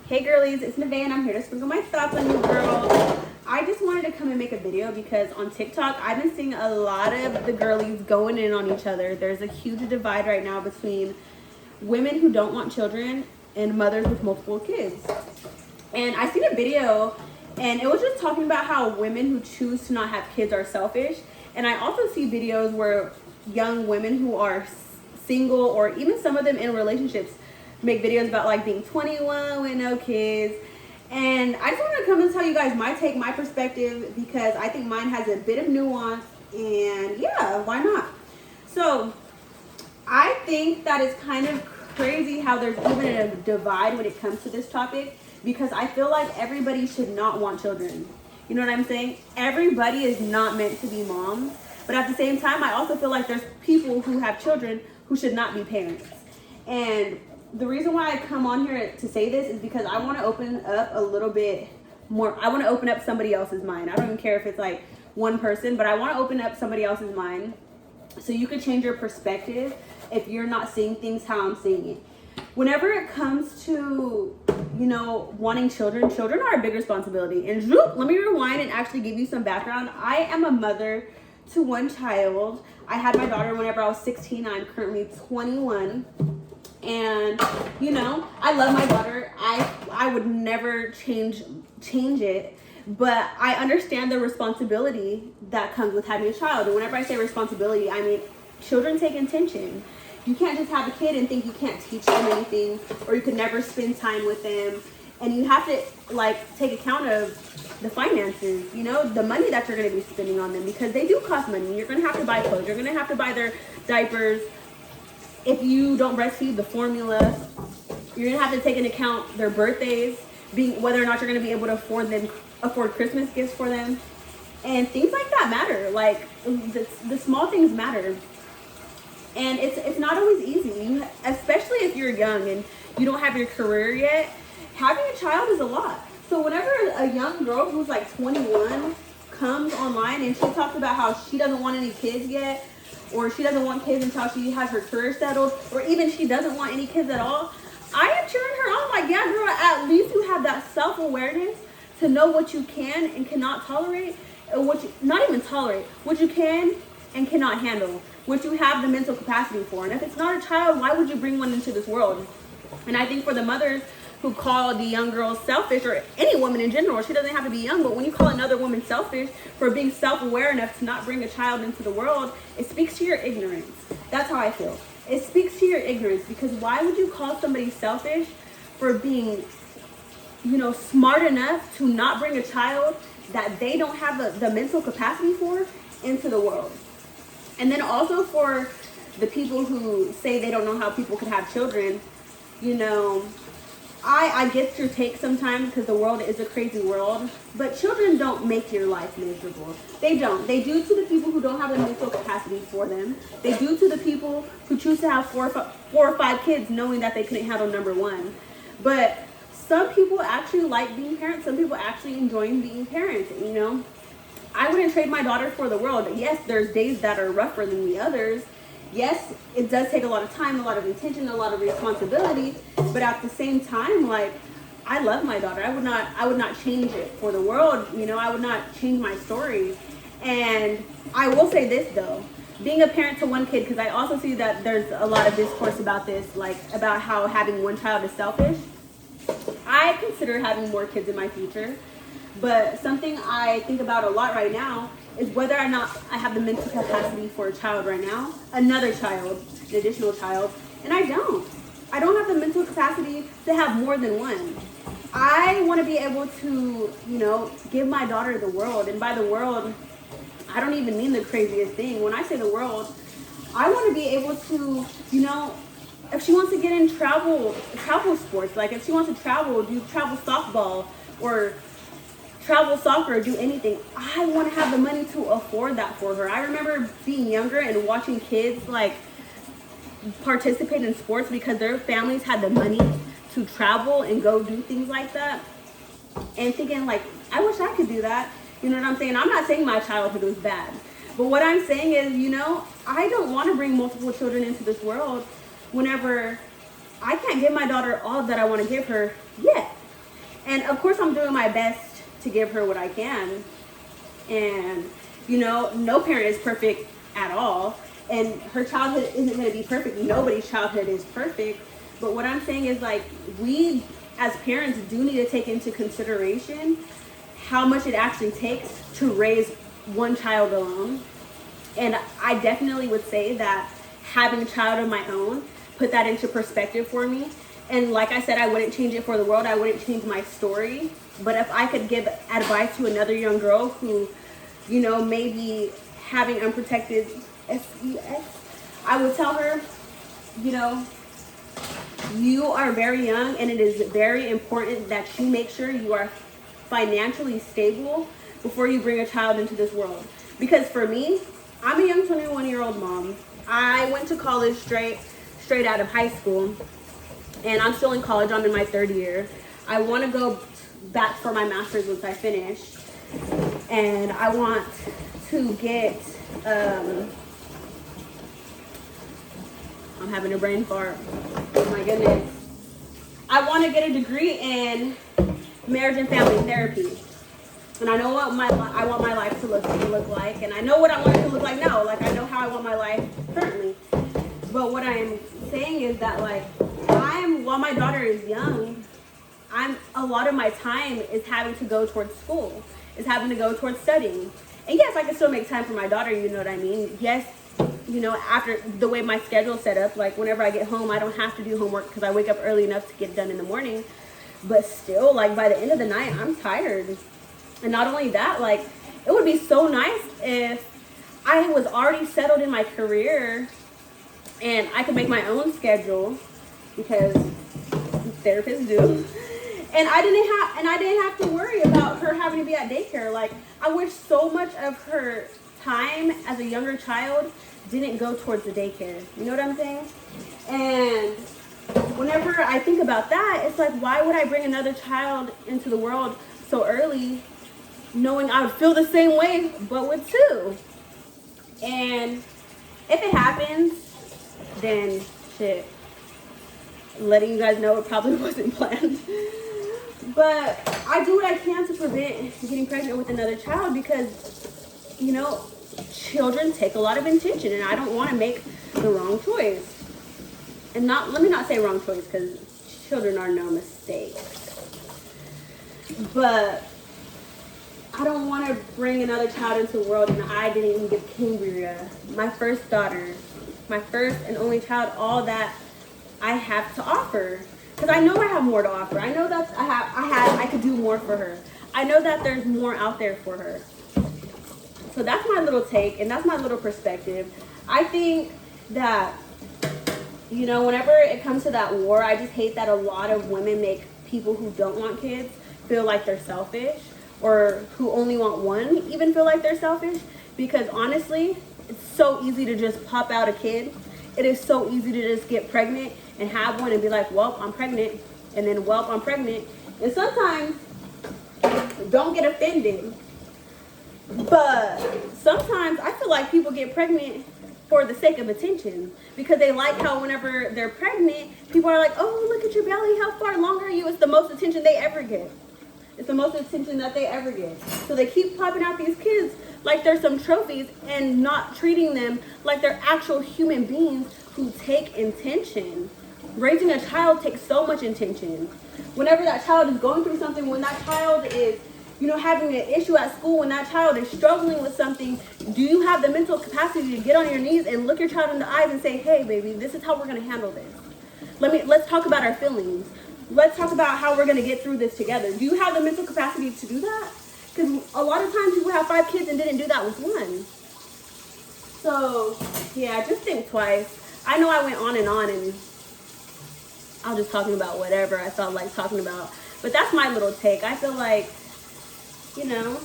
Hey girlies, it's Nevaeh and I'm here to sprinkle my thoughts on you girls. I just wanted to come and make a video because on TikTok, I've been seeing a lot of the girlies going in on each other. There's a huge divide right now between women who don't want children and mothers with multiple kids. And I seen a video and it was just talking about how women who choose to not have kids are selfish. And I also see videos where young women who are single or even some of them in relationships make videos about like being 21 with no kids. And I just want to come and tell you guys my take, my perspective, because I think mine has a bit of nuance, and yeah, why not? So I think that it's kind of crazy how there's even a divide when it comes to this topic, because I feel like everybody should not want children. You know what I'm saying? Everybody is not meant to be moms, but at the same time, I also feel like there's people who have children who should not be parents. And the reason why I come on here to say this is because I want to open up a little bit more. I want to open up somebody else's mind. I don't even care if it's like one person, but I want to open up somebody else's mind so you could change your perspective if you're not seeing things how I'm seeing it. Whenever it comes to, you know, wanting children, children are a big responsibility. And let me rewind and actually give you some background. I am a mother to one child. I had my daughter whenever I was 16. I'm currently 21. And you know, I love my daughter. I would never change it, but I understand the responsibility that comes with having a child. And whenever I say responsibility, I mean children take attention. You can't just have a kid and think you can't teach them anything, or you could never spend time with them. And you have to like take account of the finances, you know, the money that you're going to be spending on them, because they do cost money. You're going to have to buy clothes. You're going to have to buy their diapers. If you don't breastfeed, the formula. You're gonna have to take into account their birthdays, being whether or not you're gonna be able to afford Christmas gifts for them, and things like that matter. Like the small things matter, and it's not always easy, especially if you're young and you don't have your career yet. Having a child is a lot. So whenever a young girl who's like 21 comes online and she talks about how she doesn't want any kids yet, or she doesn't want kids until she has her career settled, or even she doesn't want any kids at all, I am cheering her on. Like, yeah, girl, at least you have that self-awareness to know what you can and cannot tolerate, or not even tolerate, what you can and cannot handle, what you have the mental capacity for. And if it's not a child, why would you bring one into this world? And I think for the mothers who call the young girls selfish, or any woman in general, she doesn't have to be young, but when you call another woman selfish for being self-aware enough to not bring a child into the world, it speaks to your ignorance. That's how I feel. It speaks to your ignorance, because why would you call somebody selfish for being, you know, smart enough to not bring a child that they don't have the mental capacity for into the world? And then also for the people who say they don't know how people could have children, you know, I get your take sometimes, because the world is a crazy world, but children don't make your life miserable. They don't. They do to the people who don't have the mental capacity for them. They do to the people who choose to have four or five kids knowing that they couldn't handle number one. But some people actually like being parents. Some people actually enjoy being parents, you know. I wouldn't trade my daughter for the world. Yes, there's days that are rougher than the others. Yes, it does take a lot of time, a lot of intention, a lot of responsibility, but at the same time, like, I love my daughter. I would not change it for the world, you know. I would not change my story. And I will say this though, being a parent to one kid, because I also see that there's a lot of discourse about this, like about how having one child is selfish. I consider having more kids in my future, but something I think about a lot right now is whether or not I have the mental capacity for a child right now, another child, an additional child, and I don't. I don't have the mental capacity to have more than one. I want to be able to, you know, give my daughter the world, and by the world, I don't even mean the craziest thing. When I say the world, I want to be able to, you know, if she wants to get in travel sports, like if she wants to do travel softball, or travel soccer, or do anything, I want to have the money to afford that for her. I remember being younger and watching kids like participate in sports because their families had the money to travel and go do things like that, and thinking like, I wish I could do that. You know what I'm saying? I'm not saying my childhood was bad, but what I'm saying is, you know, I don't want to bring multiple children into this world whenever I can't give my daughter all that I want to give her yet. And of course, I'm doing my best to give her what I can. And, you know, no parent is perfect at all. And her childhood isn't going to be perfect. Nobody's childhood is perfect. But what I'm saying is, like, we as parents do need to take into consideration how much it actually takes to raise one child alone. And I definitely would say that having a child of my own put that into perspective for me. And like I said, I wouldn't change it for the world. I wouldn't change my story. But if I could give advice to another young girl who, you know, may be having unprotected SEX, I would tell her, you know, you are very young, and it is very important that you make sure you are financially stable before you bring a child into this world. Because for me, I'm a young 21-year-old mom. I went to college straight out of high school, and I'm still in college. I'm in my third year. I want to go back for my master's once I finish, and I want to get I'm having a brain fart. Oh my goodness. I want to get a degree in marriage and family therapy. And I know what I want my life to look like. And I know what I want it to look like now. Like, I know how I want my life currently. But what I am saying is that, like, while my daughter is young, a lot of my time is having to go towards school, is having to go towards studying. And yes, I can still make time for my daughter, you know what I mean? Yes, you know, after the way my schedule's set up, like, whenever I get home, I don't have to do homework because I wake up early enough to get it done in the morning. But still, like, by the end of the night, I'm tired. And not only that, like, it would be so nice if I was already settled in my career and I could make my own schedule, because therapists do. And I didn't have to worry about her having to be at daycare. Like, I wish so much of her time as a younger child didn't go towards the daycare. You know what I'm saying? And whenever I think about that, it's like, why would I bring another child into the world so early, knowing I would feel the same way, but with two? And if it happens, then shit. Letting you guys know it probably wasn't planned. But I do what I can to prevent getting pregnant with another child, because, you know, children take a lot of attention, and I don't want to make the wrong choice. And let me not say wrong choice, because children are no mistake. But I don't want to bring another child into the world and I didn't even give Cambria, my first daughter, my first and only child, all that I have to offer. Because I know I have more to offer. I know that I could do more for her. I know that there's more out there for her. So that's my little take, and that's my little perspective. I think that, you know, whenever it comes to that war, I just hate that a lot of women make people who don't want kids feel like they're selfish, or who only want one even feel like they're selfish. Because honestly, it's so easy to just pop out a kid. It is so easy to just get pregnant and have one and be like, well, I'm pregnant, and then, well, I'm pregnant. And sometimes, don't get offended, but sometimes I feel like people get pregnant for the sake of attention, because they like how whenever they're pregnant, people are like, oh, look at your belly, how far along are you? It's the most attention they ever get. It's the most attention that they ever get. So they keep popping out these kids like they're some trophies, and not treating them like they're actual human beings who take intention. Raising a child takes so much intention. Whenever that child is going through something, when that child is, you know, having an issue at school, when that child is struggling with something, do you have the mental capacity to get on your knees and look your child in the eyes and say, hey, baby, this is how we're going to handle this. Let's talk about our feelings. Let's talk about how we're going to get through this together. Do you have the mental capacity to do that? Because a lot of times people have 5 kids and didn't do that with one. So, yeah, just think twice. I know I went on, and I was just talking about whatever I felt like talking about. But that's my little take. I feel like, you know,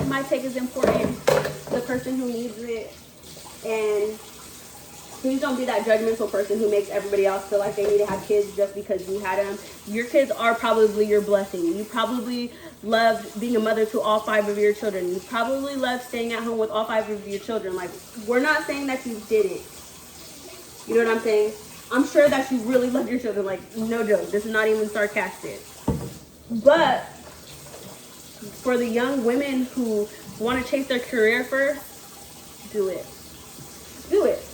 my take is important. The person who needs it. And please don't be that judgmental person who makes everybody else feel like they need to have kids just because you had them. Your kids are probably your blessing. You probably love being a mother to all 5 of your children. You probably love staying at home with all 5 of your children. Like, we're not saying that you did it. You know what I'm saying? I'm sure that you really love your children. Like, no joke. This is not even sarcastic. But for the young women who want to chase their career first, do it. Do it.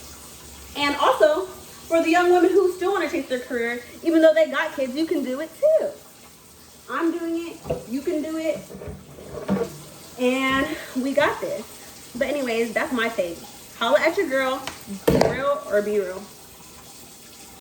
And also, for the young women who still want to chase their career, even though they got kids, you can do it too. I'm doing it. You can do it. And we got this. But anyways, that's my take. Holla at your girl. Be real or be real.